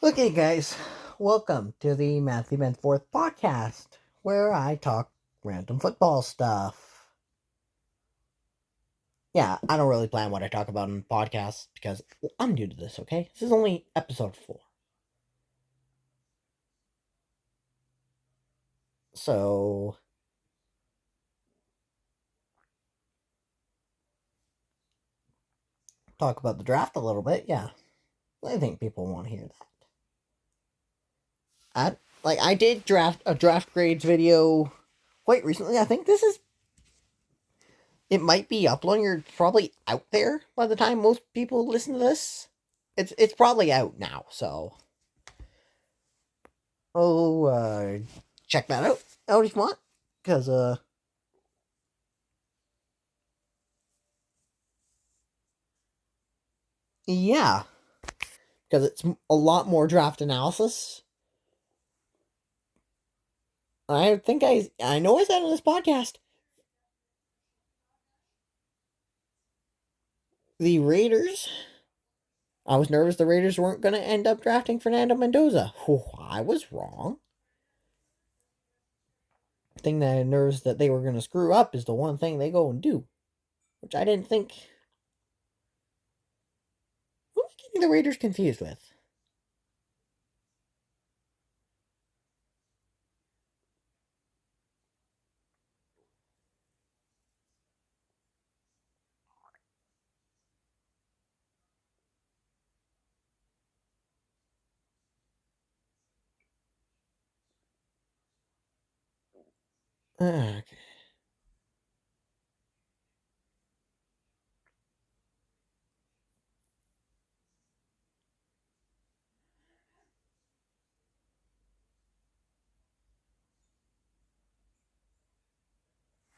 Okay, guys, welcome to the Mathew Medforth podcast, where I talk random football stuff. Yeah, I don't really plan what I talk about in the podcast because I'm new to this, okay? This is only episode 4. So, talk about the draft a little bit, yeah. I think people want to hear that. I did draft a draft grades video quite recently. I think it might be uploading or probably out there by the time most people listen to this. It's probably out now, so oh, check that out if you want, because yeah, because it's a lot more draft analysis. I think I know I said on this podcast the Raiders. I was nervous the Raiders weren't going to end up drafting Fernando Mendoza. Whew, I was wrong. The thing that I nervous that they were going to screw up is the one thing they go and do, which I didn't think. What am I getting the Raiders confused with? Okay.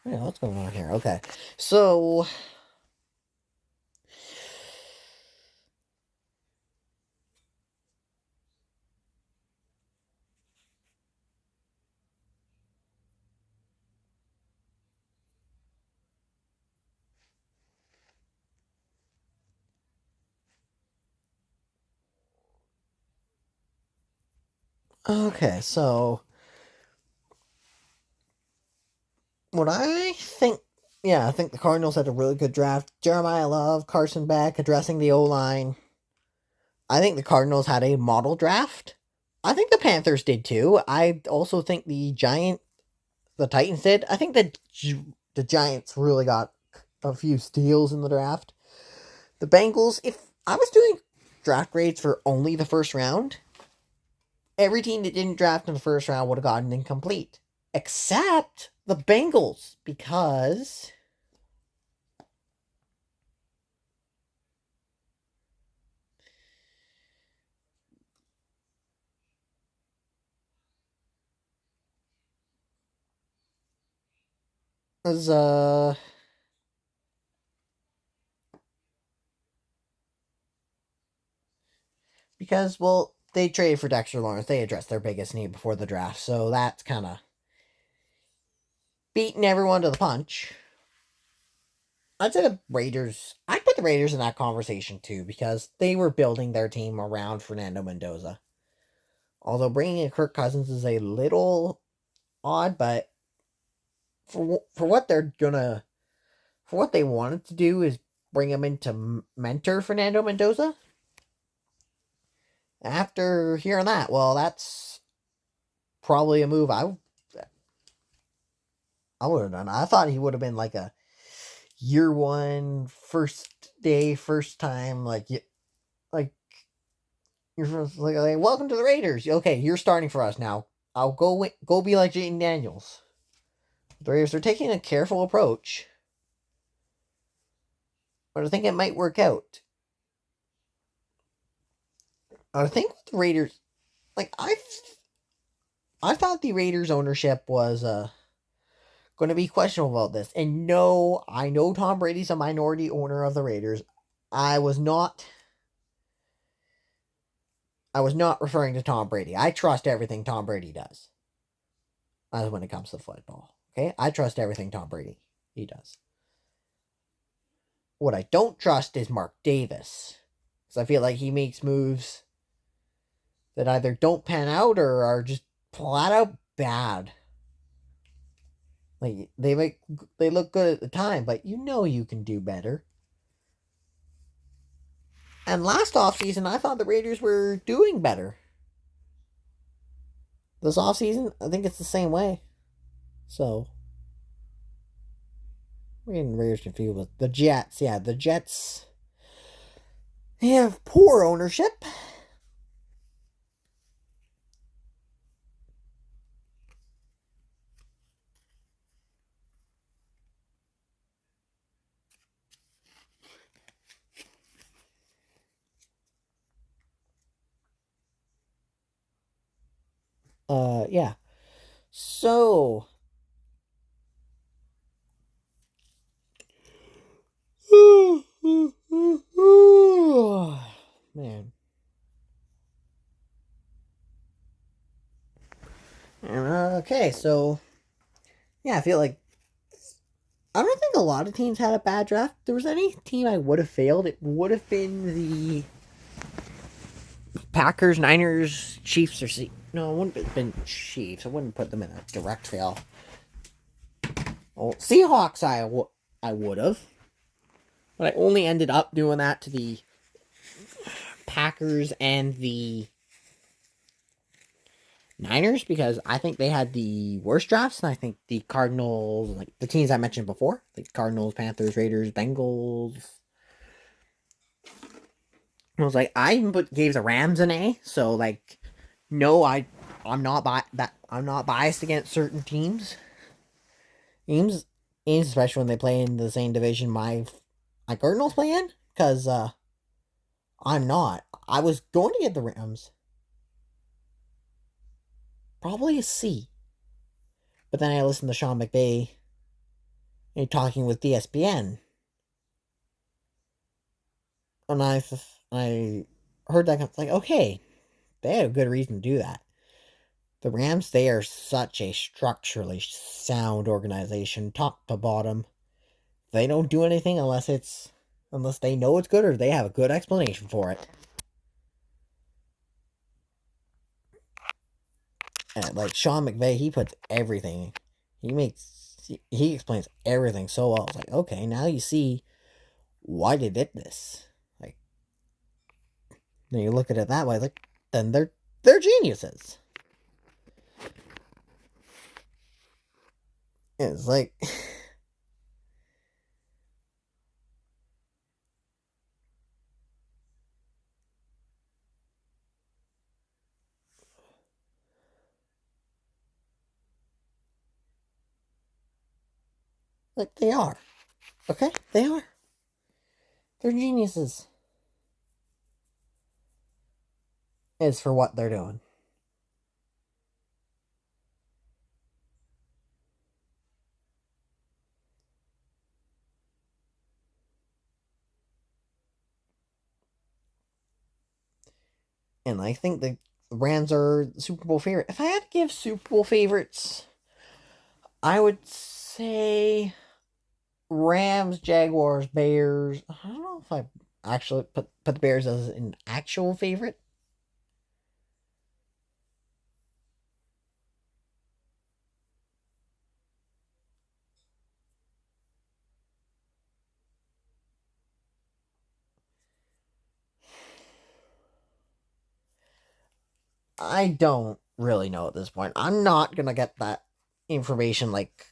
Yeah, what's going on here? Okay, so okay, so what I think, yeah, I think the Cardinals had a really good draft. Jeremiah Love, Carson Beck addressing the O line. I think the Cardinals had a model draft. I think the Panthers did too. I also think the Titans did. I think the Giants really got a few steals in the draft. The Bengals, if I was doing draft grades for only the first round, every team that didn't draft in the first round would have gotten incomplete, except the Bengals, because as well, they traded for Dexter Lawrence. They addressed their biggest need before the draft, so that's kind of beating everyone to the punch. I'd say the Raiders. I'd put the Raiders in that conversation too because they were building their team around Fernando Mendoza. Although bringing in Kirk Cousins is a little odd, but for what they're gonna for what they wanted to do is bring him in to mentor Fernando Mendoza. After hearing that, well, that's probably a move I would have done. I thought he would have been like a year one, first day, first time, like you're like welcome to the Raiders. Okay, you're starting for us now. I'll go be like Jaden Daniels. The Raiders are taking a careful approach, but I think it might work out. I think with the Raiders, like I thought the Raiders ownership was going to be questionable about this. And no, I know Tom Brady's a minority owner of the Raiders. I was not I was not referring to Tom Brady. I trust everything Tom Brady does. As when it comes to football. Okay? I trust everything Tom Brady he does. What I don't trust is Mark Davis. Because I feel like he makes moves that either don't pan out or are just flat out bad. Like they look good at the time, but you know you can do better. And last offseason, I thought the Raiders were doing better. This offseason, I think it's the same way. So, we're getting Raiders confused with the Jets. Yeah, the Jets, they have poor ownership. Yeah. So, man. Okay, so yeah, I feel like I don't think a lot of teams had a bad draft. If there was any team I would have failed, it would have been the Packers, Niners, Chiefs, or no, it wouldn't have been Chiefs. I wouldn't put them in a direct fail. Well, Seahawks, I would have, but I only ended up doing that to the Packers and the Niners because I think they had the worst drafts, and I think the Cardinals, like the teams I mentioned before, like Cardinals, Panthers, Raiders, Bengals. I was like, I even gave the Rams an A, so like, no, I'm not I'm not biased against certain teams, especially when they play in the same division my Cardinals play in, because I'm not. I was going to get the Rams, probably a C, but then I listened to Sean McVay and talking with ESPN, and I heard that. I was like, okay, they had a good reason to do that. The Rams, they are such a structurally sound organization, top to bottom. They don't do anything unless they know it's good or they have a good explanation for it. And like Sean McVay, he puts everything. He explains everything so well. It's like, okay, now you see why they did this. Like, then you look at it that way, like, then they're geniuses. It's like like they are. Okay? They are. They're geniuses. Is for what they're doing. And I think the Rams are the Super Bowl favorite. If I had to give Super Bowl favorites, I would say Rams, Jaguars, Bears. I don't know if I actually put the Bears as an actual favorite. I don't really know at this point. I'm not gonna get that information. Like,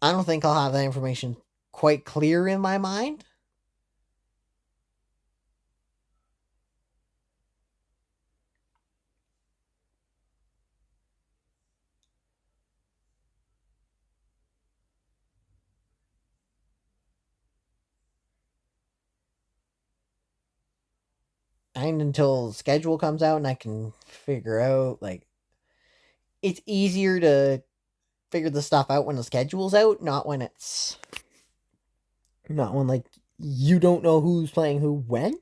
I don't think I'll have that information quite clear in my mind. And until the schedule comes out and I can figure out, like, it's easier to figure the stuff out when the schedule's out, not when like you don't know who's playing who when.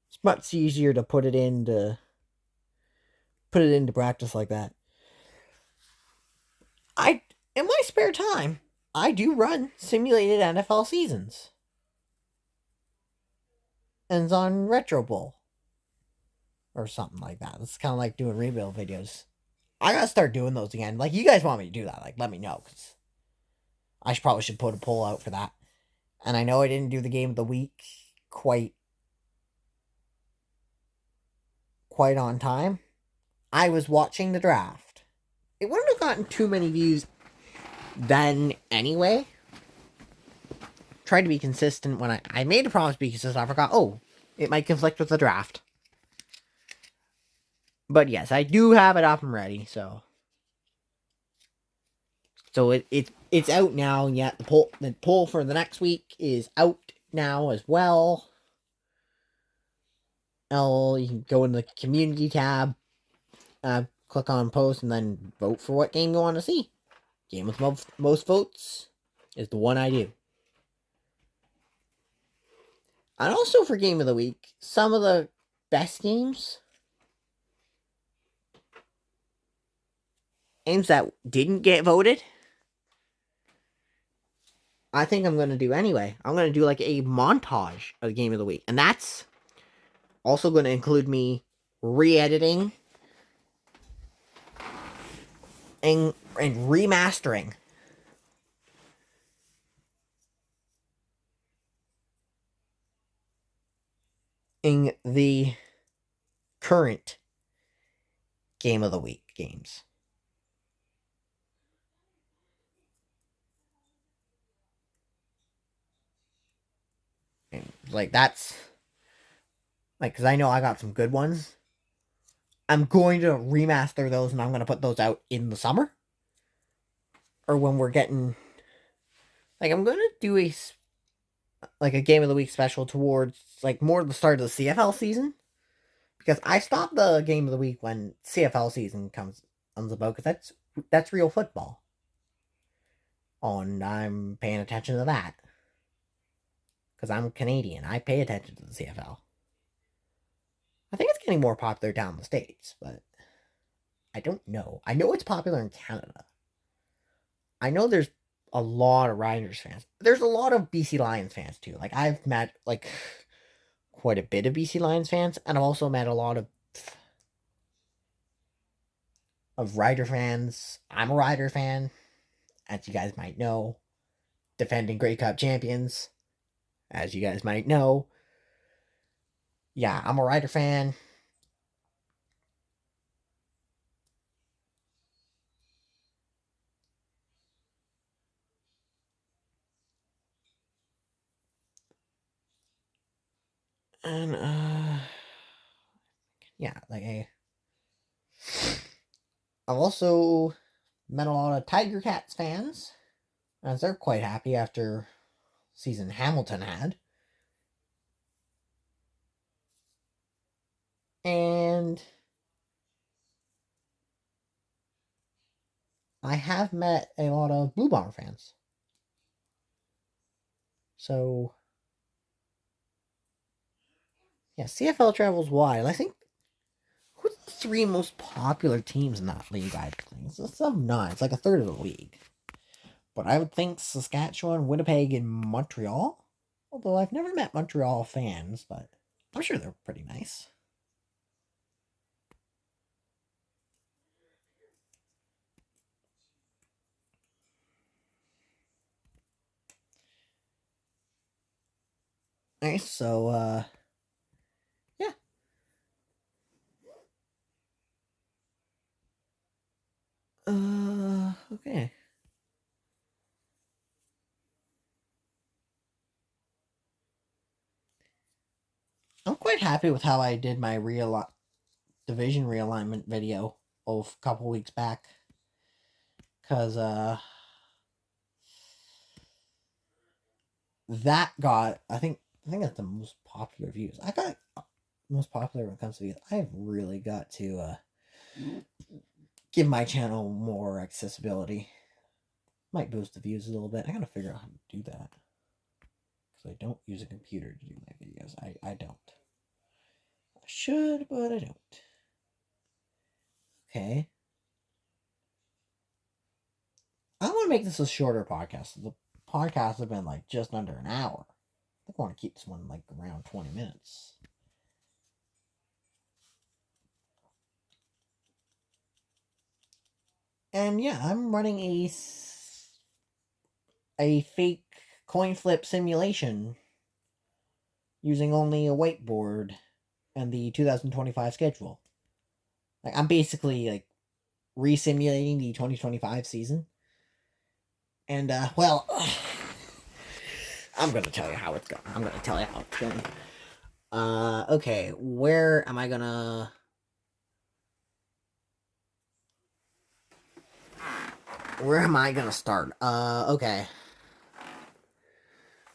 It's much easier to put it into practice like that. I in my spare time, I do run simulated NFL seasons. ends on Retro Bowl. Or something like that. It's kind of like doing rebuild videos. I gotta start doing those again. Like, you guys want me to do that, like, let me know, because I probably should put a poll out for that. And I know I didn't do the game of the week quite on time. I was watching the draft. It wouldn't have gotten too many views then anyway. Tried to be consistent when I made a promise to be consistent. I forgot, it might conflict with the draft. But yes, I do have it up and ready, so it's out now. Yeah, the poll for the next week is out now as well. You can go in the community tab, click on post, and then vote for what game you want to see. Game with most votes is the one I do. And also for game of the week, some of the best games that didn't get voted, I think I'm going to do anyway. I'm going to do like a montage of the game of the week. And that's also going to include me re-editing and remastering in the current game of the week games. And like, that's like, because I know I got some good ones. I'm going to remaster those, and I'm going to put those out in the summer, or when we're getting, like, I'm going to do a game of the week special towards like more the start of the CFL season, because I stopped the game of the week when CFL season comes about, because that's real football. And I'm paying attention to that because I'm Canadian. I pay attention to the CFL. I think it's getting more popular down in the States, but I don't know. I know it's popular in Canada. I know there's a lot of Riders fans. There's a lot of BC Lions fans too. Like, I've met like quite a bit of BC Lions fans, and I've also met a lot of Rider fans. I'm a Rider fan, as you guys might know. Defending Grey Cup champions, as you guys might know. Yeah, I'm a Rider fan. And yeah, like I've also met a lot of Tiger Cats fans, as they're quite happy after season Hamilton had. And I have met a lot of Blue Bomber fans. So yeah, CFL travels wide. I think, who's the three most popular teams in that league? I think it's some nine. It's like a third of the league. But I would think Saskatchewan, Winnipeg, and Montreal. Although I've never met Montreal fans, but I'm sure they're pretty nice. Nice, so yeah. Okay. I'm quite happy with how I did my division realignment video a couple weeks back. Cause that got, I think that's the most popular views. I got most popular when it comes to views. I've really got to give my channel more accessibility. Might boost the views a little bit. I gotta figure out how to do that, because I don't use a computer to do my videos. I don't. I should, but I don't. Okay. I want to make this a shorter podcast. The podcast has been like just under an hour. I I want to keep this one like around 20 minutes. And yeah, I'm running a fake coin flip simulation using only a whiteboard and the 2025 schedule. Like I'm basically like re-simulating the 2025 season. And well, I'm gonna tell you how it's going. Okay, where am I gonna? Where am I gonna start? Okay.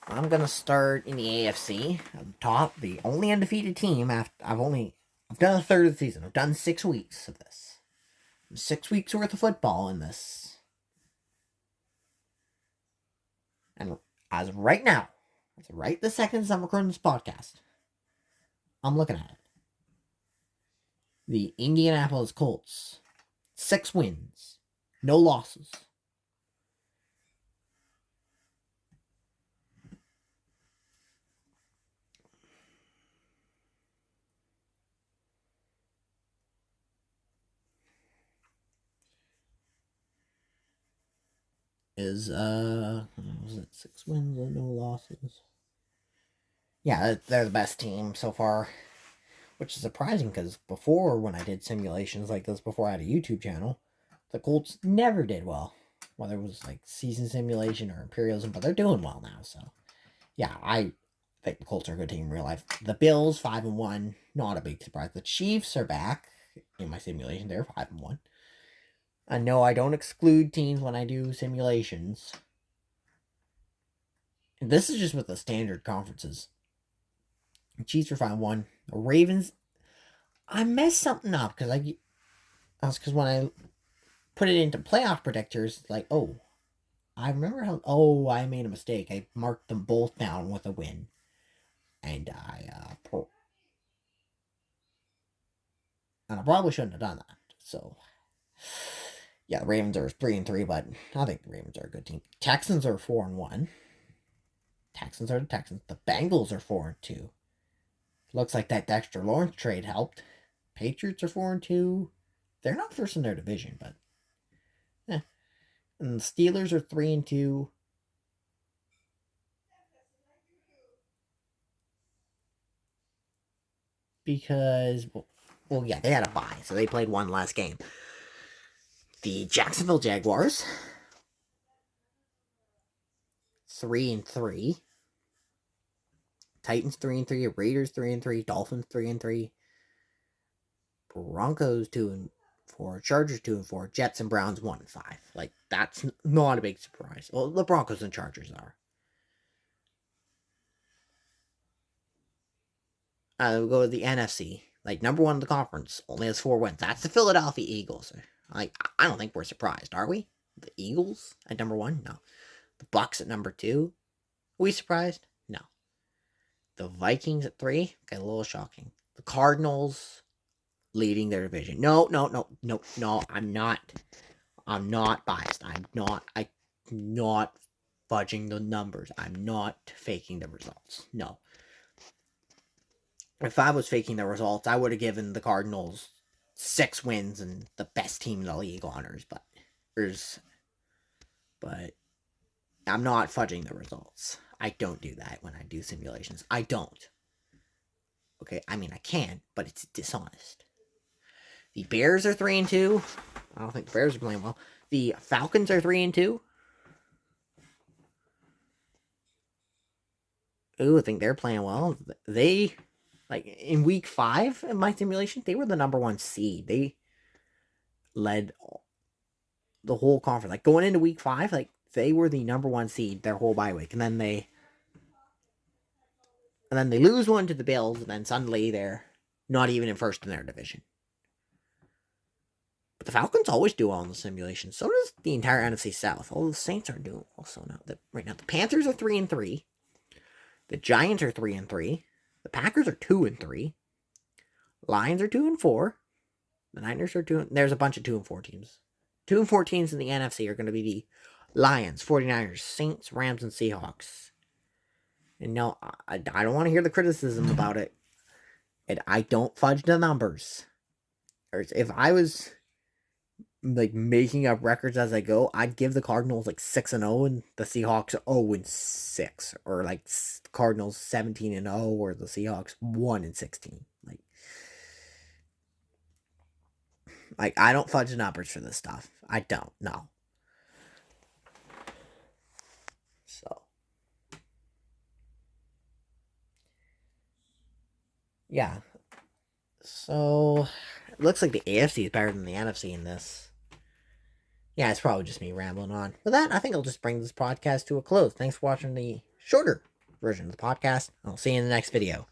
I'm gonna start in the AFC at the top, the only undefeated team. After I've done a third of the season. I've done 6 weeks of this. 6 weeks worth of football in this. And as of right now, as of right the second I'm recording this podcast, I'm looking at it. The Indianapolis Colts, 6 wins, no losses. Is was it 6 wins and no losses? Yeah, they're the best team so far, which is surprising because before, when I did simulations like this, before I had a YouTube channel, the Colts never did well, whether it was like season simulation or imperialism, but they're doing well now. So yeah, I think the Colts are a good team in real life. The Bills 5-1, not a big surprise. The Chiefs are back in my simulation; they're 5-1. I know I don't exclude teams when I do simulations. And this is just with the standard conferences. The Chiefs are 5-1. The Ravens, I messed something up because when I put it into playoff predictors, like, oh, I remember how, oh, I made a mistake. I marked them both down with a win. And I probably shouldn't have done that. So, yeah, the Ravens are 3-3, but I think the Ravens are a good team. Texans are 4-1. Texans are the Texans. The Bengals are 4-2. Looks like that Dexter Lawrence trade helped. Patriots are 4-2. They're not first in their division, but and the Steelers are 3-2. Because well, yeah, they had a bye, so they played one last game. The Jacksonville Jaguars 3-3. Titans 3-3. Raiders 3-3. Dolphins 3-3. Broncos 2-4. Chargers 2-4. Jets and Browns 1-5. Like that's not a big surprise. Well, the Broncos and Chargers are. We'll go to the NFC. Like number one in the conference, only has 4 wins. That's the Philadelphia Eagles. Like I don't think we're surprised, are we? The Eagles at number 1? No. The Bucks at number 2? Are we surprised? No. The Vikings at 3? Okay, a little shocking. The Cardinals leading their division. No. I'm not biased. I'm not fudging the numbers. I'm not faking the results. No. If I was faking the results, I would have given the Cardinals 6 wins and the best team in the league honors, but I'm not fudging the results. I don't do that when I do simulations. I don't. Okay, I mean I can, but it's dishonest. The Bears are 3-2. I don't think the Bears are playing well. The Falcons are 3-2. Ooh, I think they're playing well. They, like, in week 5 in my simulation, they were the number 1 seed. They led the whole conference. Like, going into week 5, like, they were the number 1 seed their whole bye week. And then they lose one to the Bills, and then suddenly they're not even in first in their division. But the Falcons always do well in the simulation. So does the entire NFC South. All the Saints are doing also now. Right now, the Panthers are 3-3. The Giants are 3-3. The Packers are 2-3. Lions are 2-4. The Niners are 2. There's a bunch of 2-4 teams. 2-4 teams in the NFC are going to be the Lions, 49ers, Saints, Rams, and Seahawks. And no, I don't want to hear the criticism about it. And I don't fudge the numbers. Or if I was like making up records as I go, I'd give the Cardinals like 6-0 and the Seahawks 0-6, or like Cardinals 17-0 or the Seahawks 1-16. Like I don't fudge the numbers for this stuff. I don't. No. So yeah. So it looks like the AFC is better than the NFC in this. Yeah, it's probably just me rambling on. With that, I think I'll just bring this podcast to a close. Thanks for watching the shorter version of the podcast. I'll see you in the next video.